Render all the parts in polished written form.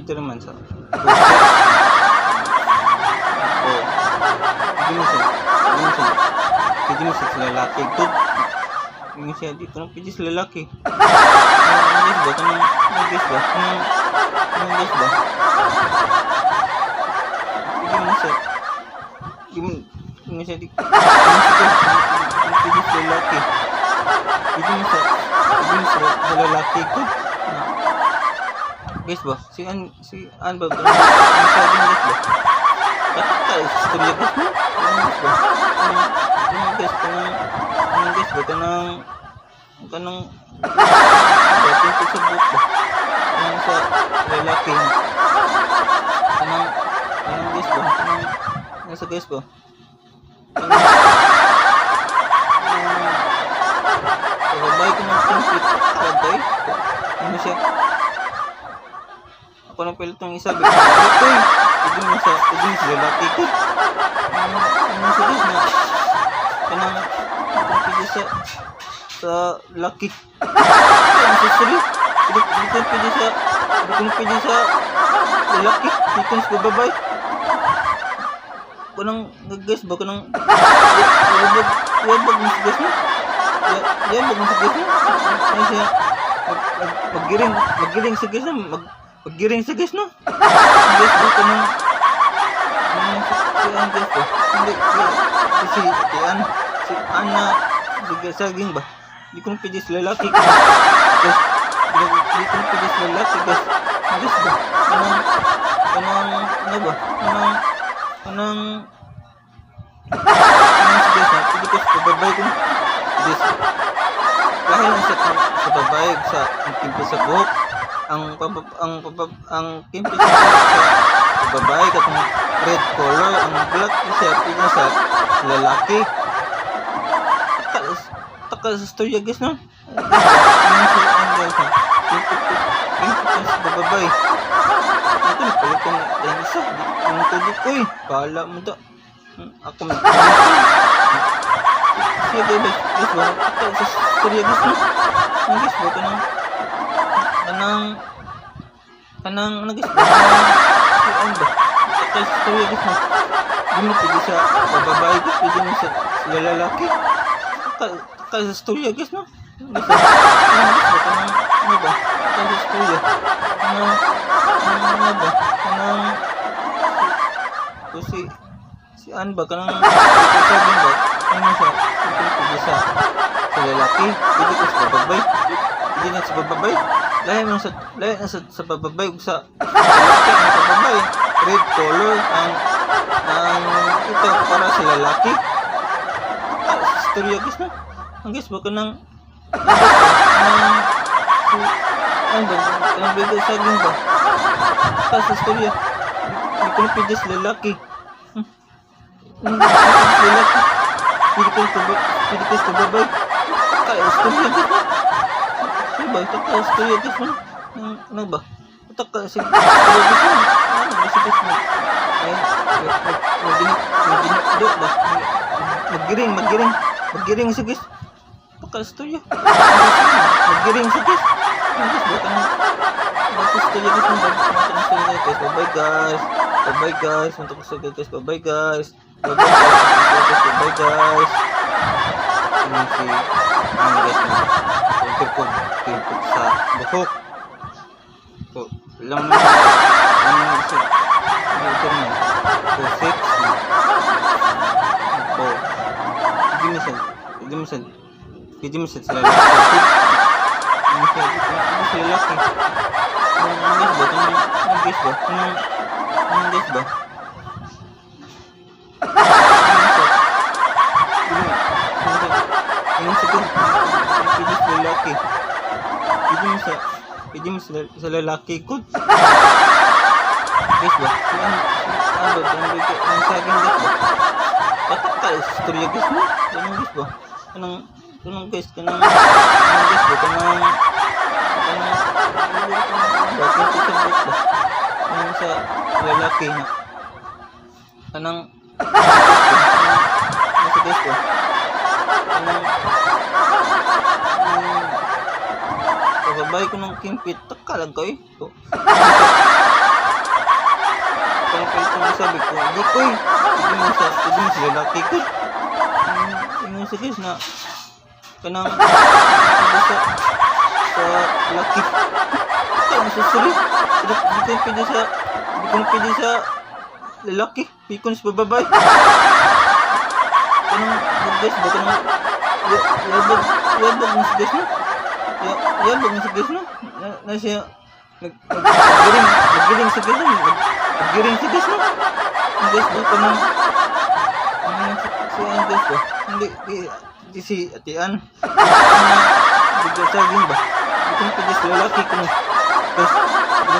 pwede naman sa pwede mo sa lalaki good yung siya di ko pwede sa lalaki guys ba guys ba guys ba pwede mo sa yung siya di pwede sa lalaki pwede mo sa lalaki good guys ba si an ba sabi guys ba katakal istorya guys mo guys ba guys ba kanang dating ko sa book ba kanang sa lalaki kanang guys ba kanang sa guys ba babay ko ng complete saday ano siya ako nang pelitong isa ito pwede mo sa lalaki ko ano sa guys na kanang pwede sa laki sorry pwede sa lalaki ikon sa babay kanang guys ba kanang yabag mo sa guys mo yabag mo sa guys mo ano siya maggiring sa guys mo maggiring sa guys no guys ba kanang si an guys ba hindi si Ana saging ba di ko pwede sa lalaki guys di ko pwede sa lalaki guys ba kanang ano ba kanang pwede ko sa babay ko guys dahil sa babay sa kimpi sa buhok ang kimpi sa babay katong red color ang black siya pwede sa lalaki takal sa storya guys no sa babay ito napalitan na isa ang tulik ko bahala mo da ako siya guys ba takal sa storya guys no guys ba kanang ano guys ba ano ba takal sa storya guys no di mo pwede sa babay guys pwede mo sa lalaki takal sa storya guys no ano ba takal sa storya ano ba si an ba kanang sabihin ba ano siya pwede sa lalaki pwede ko sa babay pwede na sa babay lahi na sa babay ug sa lalaki ang sa babay red color ang ito para sa lalaki storya guys no ang guys ba kanang ano ba kanang bigay saging ba sa storya hindi ko na pwede sa lalaki pwede ko sa babay takal storya guys no siya ba takal storya guys no ano ba takal sa storya guys no ano ba sa guys no magiring sa guys takal storya magiring sa guys bakit storya guys no bye guys untuk sa guys bye guys ini si guys na filter ko sa buhok so lang isa filter mo so 6 pwede mo sa lalaki guys ba pwede mo sa lalaki ko guys ba ang saging guys ba patakal storya guys mo guys ba kanang guys kanang guys ba kanang bakit sa book ba kanang sa lalaki na kanang nasa guys ba pababay ko ng kimpit, takalag ko pilit mo sabi ko, di ko eh. Pwede mo sa lalaki ko. Yung sa guys na, kanang, pwede sa laki. Kanang susuri. Di ko pwede sa lalaki. Di ko sa babae. Kanang, guys ba, kanang, yabag na sa guys na. Yabag na sa guys na. Na siya, naggiring sa guys na. Naggiring sa guys na. Ang guys ba, kanang, siya ang guys ba. Hindi si Atian. Biglasagin ba? Di ko na pwede sa lalaki ko na. Guys,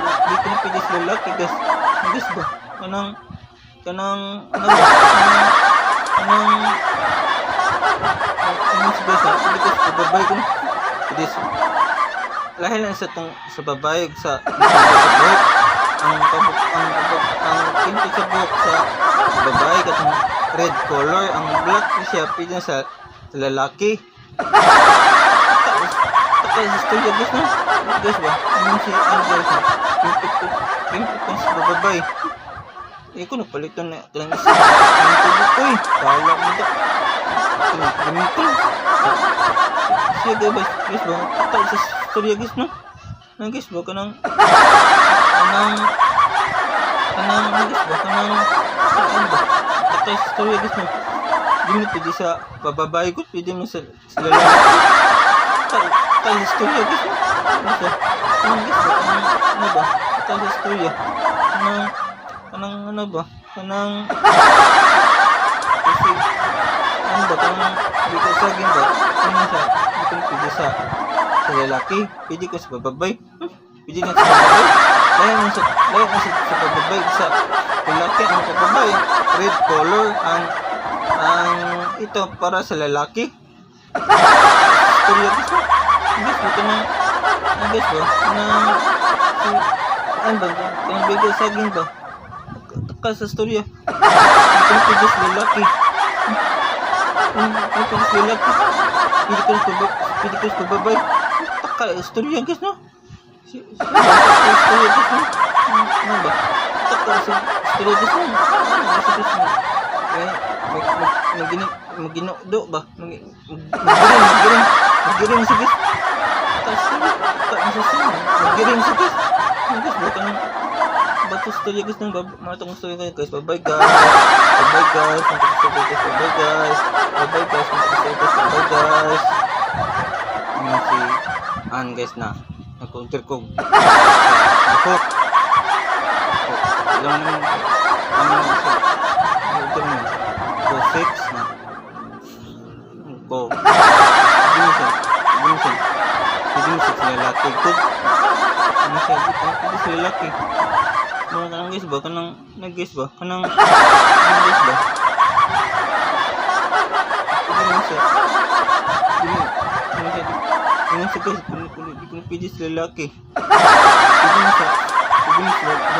di ko na pwede sa lalaki guys. Ang guys ba, kanang, ano ba, sa guys ha, hindi ko sa babae ko. Hindi lahil lang sa babae sa buhok. Ang pinto sa buhok sa babae katong red color, ang black siya pwede sa lalaki. Takal sa studio guys na. Guys ba, yung si guys ha, pimpit ko sa babae. Ko nagpalitan na lang isa. Ang tubig ko eh. Kala mo da. Gamitin. Siya guys ba? Takal sa storya guys no? Guys ba? Kanang guys ba? Saan ba? Takal sa storya guys no? Hindi mo pwede sa bababae ko. Pwede mo sa lalaki. Takal sa storya guys no? Kanang guys ba? Ano ba? Takal sa storya. Kanang ano ba? Kanang kasi ano ba? Kanang hindi ko saging ba? Kanang siya hindi ko pwede sa lalaki. Pwede ko sa bababay. Pwede nga sa bababay. Dahil nga sa bababay sa lalaki. Ang bababay red color. Ang ito para sa lalaki. Storya gusto. Guys ba? Kanang guys ba? Kanang ano ba? Kanang bigay saging ba? Takal sa storya. Pwede sa lalaki. Pwede sa lalaki. Pwede ko sa babay. Takal sa storya guys no? Storya guys no? Ano ba? Takal sa storya guys no? Ano guys no? Maginodo ba? Magiring sa guys. Takal sa storya. Takal sa storya. Magiring sa guys. Ano guys ba? Kanang bato storya guys ng mga tong storya guys. Bye bye guys. Bye bye guys. Bye guys. Bye guys. Bye guys. Ano si An guys na nag-counter ko. Buhok. Alam naman si ito naman. Go 6 na. Go. Diminsan. Sa lalaki ko. Ano siya? Ito sa lalaki. Kanang guys ba? Kanang nag-guess ba? Kanang guess ba? Hindi sa guys, hindi ko pwede sa lalaki. Pwede mo sa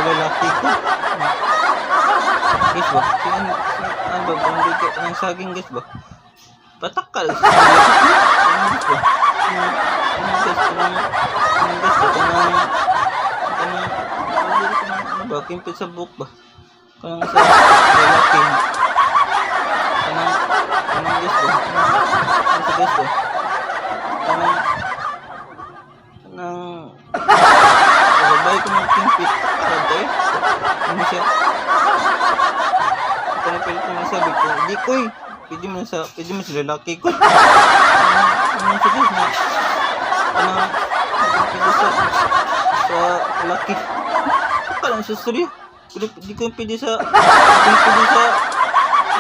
lalaki ko. Guys ba? Ano ba? Ang saging guys ba? Patakal sa lalaki. Ano guys ba? Ano guys ba? Ano ba? Kimpit sa buhok ba? Kanang sa lalaki. Kanang guys ba? Kanang sa guys ba? Kanang babay ko ng kimpit. Takal eh. Ano siya? Kanang pilit mo sabi ko, hindi ko eh. Pwede mo sa lalaki ko. Kanang sa guys na kanang pwede sa lalaki. Parang susuri. Hindi ko pwede sa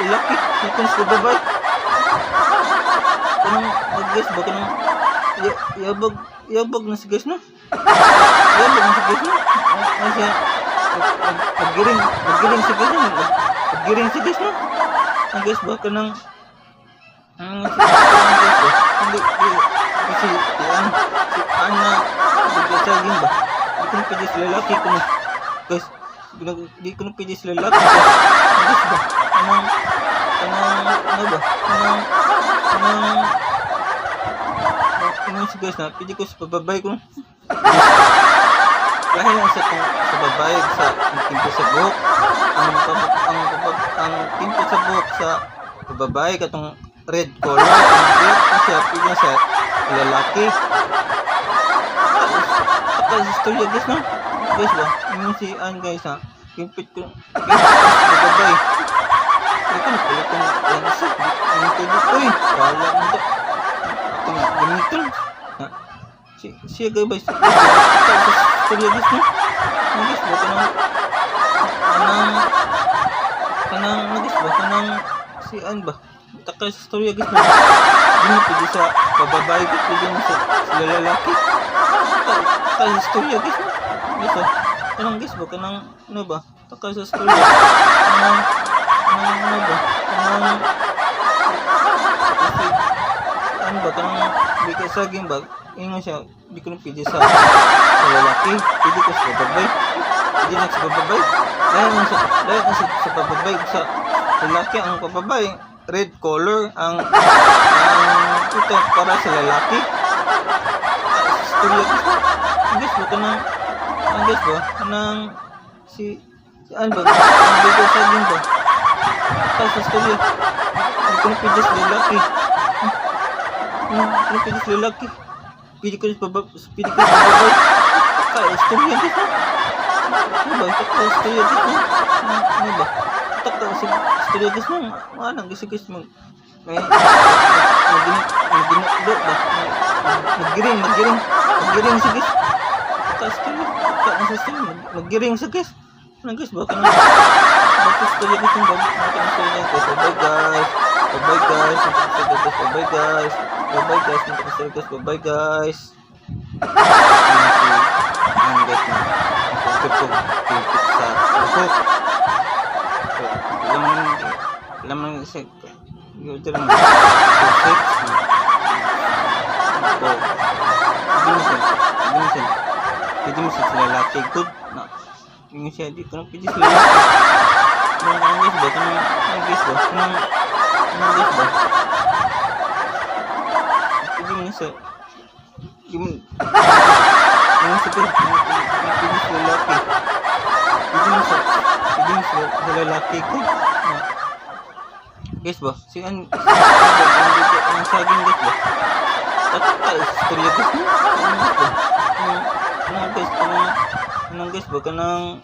lalaki. Hindi ko sa babay. Kanang nag-guess ba? Kanang yabag na si guys na. Yabag na si guys na. Ano siya? Naggiring si guys na. Naggiring si guys na. Ang guys ba? Kanang hindi si Ana biglasagin ba? Hindi ko na pwede sa lalaki ko na. Guys, hindi ko na pwede sa lalaki ko. Guys ba? Ano ba? Kanang si guys na, pwede ko sa babay ko. Dahil lang sa babae sa timpo sa buhok, ang tintod sa buhok sa babae katong red color ang black na siya pili sa lalaki. Taka sa storya guys no, guys ba yung si Ann guys ha, kimpit ko sa babae. Ito na pala itong lansa ang tuloy ko wala mo to ako na gamitin siya guys sa storya guys no. Guys ba kanang nagis ba kanang si Ann ba taka sa storya guys no. Hindi pwede sa babae guys, pwede mo sa lalaki. Taka sa storya guys no. Guys ba kanang guys ba kanang ano ba taka sa storya kanang ano ba kanang si Ann ba kanang bigay saging ba ingon siya di ko na pwede sa lalaki, pwede ko sa babae. Hindi na sa babae. Dahil na sa babae sa lalaki ang babae red color ang ito para sa lalaki. Storya guys ba? Guys ba kanang guys ba kanang si Ann ba ang bigay saging ba sa storya hindi ko na pwede sa lalaki. Hindi ko na pwede sa lalaki. Pwede ko sa babae. Taka storya guys ba? Ano ba? Taka storya guys ba? Ano ba? Taka storya guys ba? Anong guys mo? May maginukdo ba? Magiring sa guys. Taka storya. Taka sa storya. Magiring sa guys. Anong guys ba? Kanang bakit storya guys yung bago? Kanang storya guys. Bye guys. Bye guys. Bye guys. Bye guys. Ano guys na pipit sa buhok. So, alam mo isa yun lang perfect so hindi mo sa lalaki good na yung siya di ko na pwede sa lalaki ang guys ba kanang guys ba pwede mo sa di mo sa lalaki. Pwede mo sa lalaki ko. Guys ba? Si Ann ang saging guys ba? Storya guys mo? Kanang guys ba? Kanang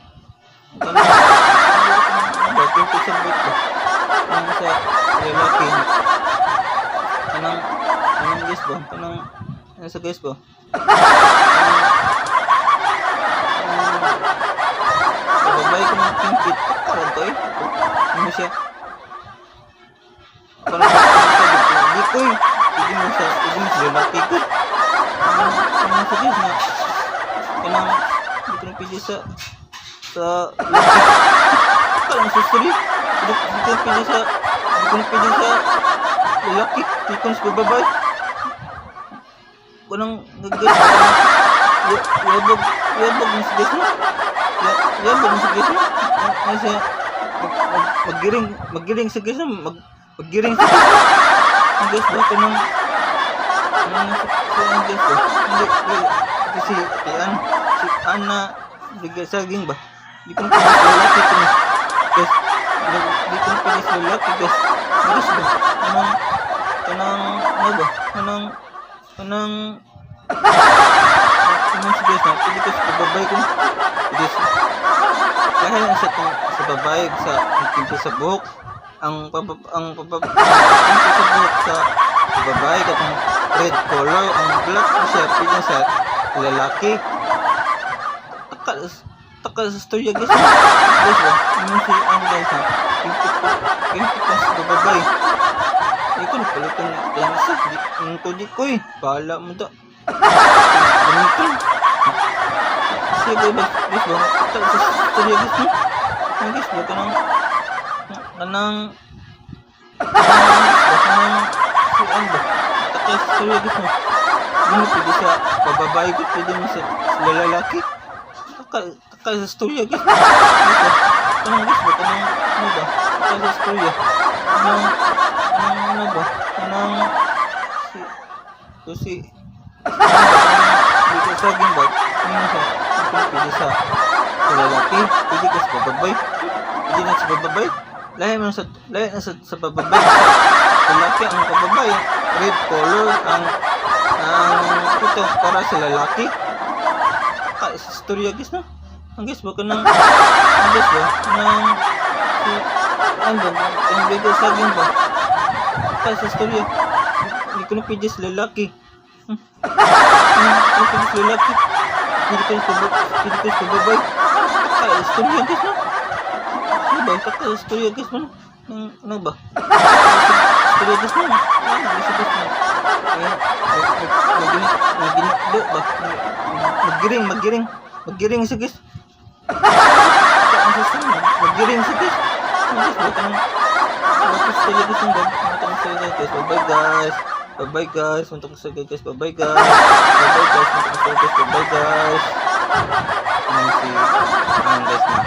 batin ko sa buhok ba? Kanang sa lalaki. Kanang guys ba? Kanang sa guys ba? Babae ko ng pimpit karan to ano siya parang di ko hindi mo sa lalaki ko ano sa Diyos na kanang hindi ko na pili sa lalaki parang sa story hindi ko na pili sa lalaki hindi ko na sa babae kanang naggas yabag mo sa Diyos mo yabag mo sa Diyos mo kasi magiring sa Diyos mo magiring sa Diyos mo ang Diyos ba ito nang ang Diyos ba hindi si Ann na bigay saging ba hindi ko na pwede sa lalaki ko na guys hindi ko na pwede sa lalaki guys ang Diyos ba kanang ano ba kanang si Diyos na pwede ko sa babae ko Diyos dahil sa babae sa tinto sa buhok ang tinto sa buhok sa babae katong red color ang black na siya pwede sa lalaki. Taka sa storya guys ba yung si Ann guys ha kimpit ko sa babae ito na pala itong lansa yung tudi ko bahala mo to gamitin siya guys ba taka sa storya guys mo ang guys ba kanang si Ann ba taka sa storya guys mo hindi mo pwede sa babae ko pwede mo sa lalaki taka sa storya guys mo kanang guys ba kanang ano ba taka sa storya kanang ano ba kanang si hindi ka saging ba hindi mo sa pwede sa lalaki pwede ka sa babae pwede Hindi na sa bababay. Lahi na sa bababay. Sa lalaki ang bababay. Red color ang ito para sa lalaki. Istorya guys no. Ang guys ba kanang ang guys ba kanang si ano ba ang bigay sa akin ba. Sa istorya. Hindi ko na pwede sa lalaki. Hindi ko sa lalaki. Hindi ko sa babay. Istorya guys no. Ano ba? Istorya guys no. Ano ba? Istorya guys no. Ano guys no. Maginik ba? Magiring sa guys. Magiring sa guys. Istorya guys no. Bye guys. Bye guys. Untuk sa guys. Bye guys. Bye guys. Ini si ang guys na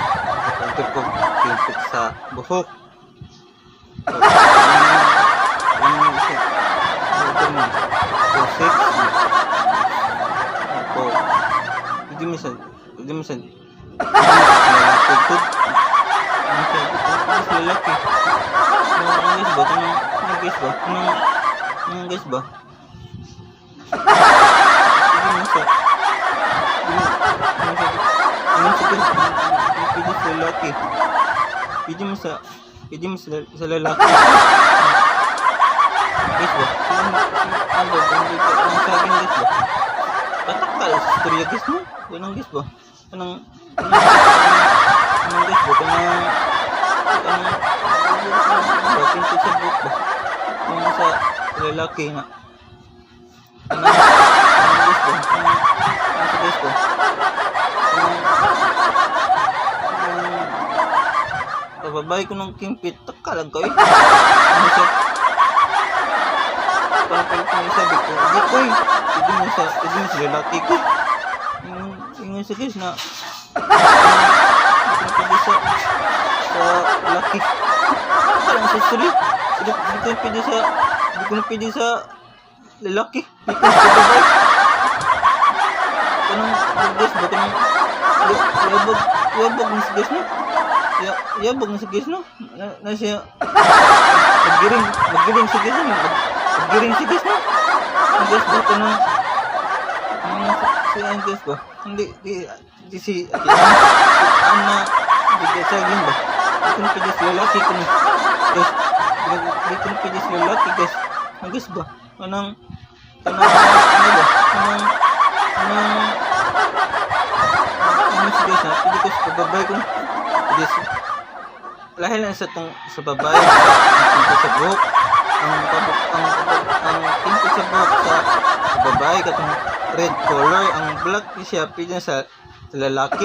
ito ko kilpit sa buhok. Ini si ito mo. Six. Ito. Hindi minsan. Lalaki ko. Lalaki. Ang guys ba? Ang guys ba? Pwede sa lalaki. Pwede mo sa lalaki. Guys ba? Ano ba? Ang saging guys ba? Patakal sa istorya guys mo. Anong guys ba? Anong guys ba? Pinto sa buhok ba? Anong sa lalaki na? Anong guys ba? Anong sa guys ba? Babay ko ng kimpit, taka lang kayo. Ano siya? Parang pala kung sabi ko, hindi ko eh. Hindi mo sa lalaki ko. Yung sa guys na hindi ko sa lalaki. Taka lang sa story. Hindi ko na pwede sa lalaki. Hindi ko sa babay. Kanang guys ba? Kanang yabag na sa guys na. Yabag na sa guys no. Na siya magiring sa guys no. Magiring sa guys no. Ang guys ba ito nang si ang guys ba? Hindi si Ana bigay sa akin ba? Hindi ko na pwede sa lalaki ko no. Guys, hindi ko na pwede sa lalaki guys. Ang guys ba? Kanang ano ba? Kanang si guys ha? Pwede ko sa babay ko. Lahil lang sa babae ang pinto sa buhok ang pinto sa buhok sa babae katong red color ang black siya pwede sa lalaki.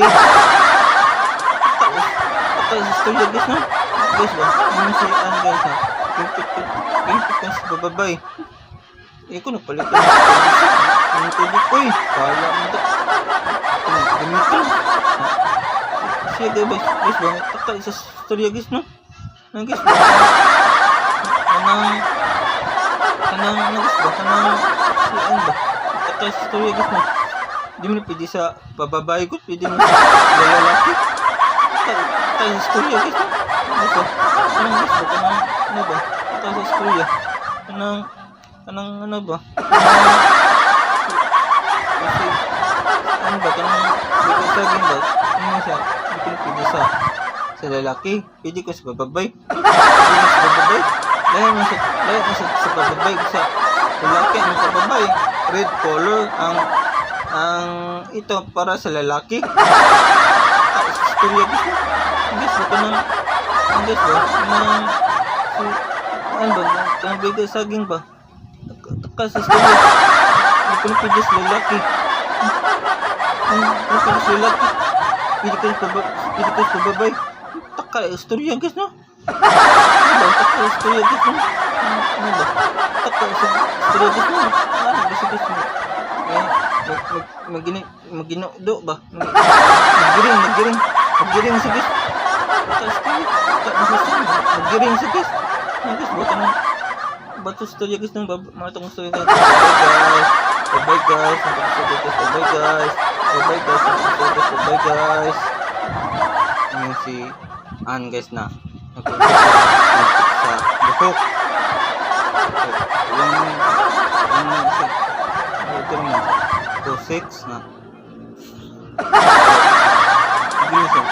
Tapos istorya guys no guys ba yung si ang guys ha pimpit ka sa babae ko napalit ko ang tubig ko eh kala mo da gamitin siya guys ba taka sa istorya guys no ang guys ba kanang guys ba kanang siyan ba taka sa istorya guys no di mo na pwede sa bababae ko pwede mo sa lalaki taka sa istorya guys no guys ba kanang guys ba kanang ano ba taka sa istorya kanang ano ba ano ba kanang bigay sa akin ba ano siya hindi ko pwede sa lalaki pwede ko sa bababay dahil na sa bababay sa lalaki ang bababay red color ang ito para sa lalaki istorya gusto guys ba kanang guys ba kanang si ano ba kanang bigay sa akin ba taka sa istorya hindi ko na pwede sa lalaki pwede ko sa babay taka istorya guys no taka istorya guys no ano ba taka istorya guys no ano guys no magino ba magiring sa guys taka istorya magiring sa guys guys buta na bato istorya guys no matong istorya guys bye guys bye guys ini si An guys na sa buhok. Ilang na isa. Ito naman. 2, 6 na.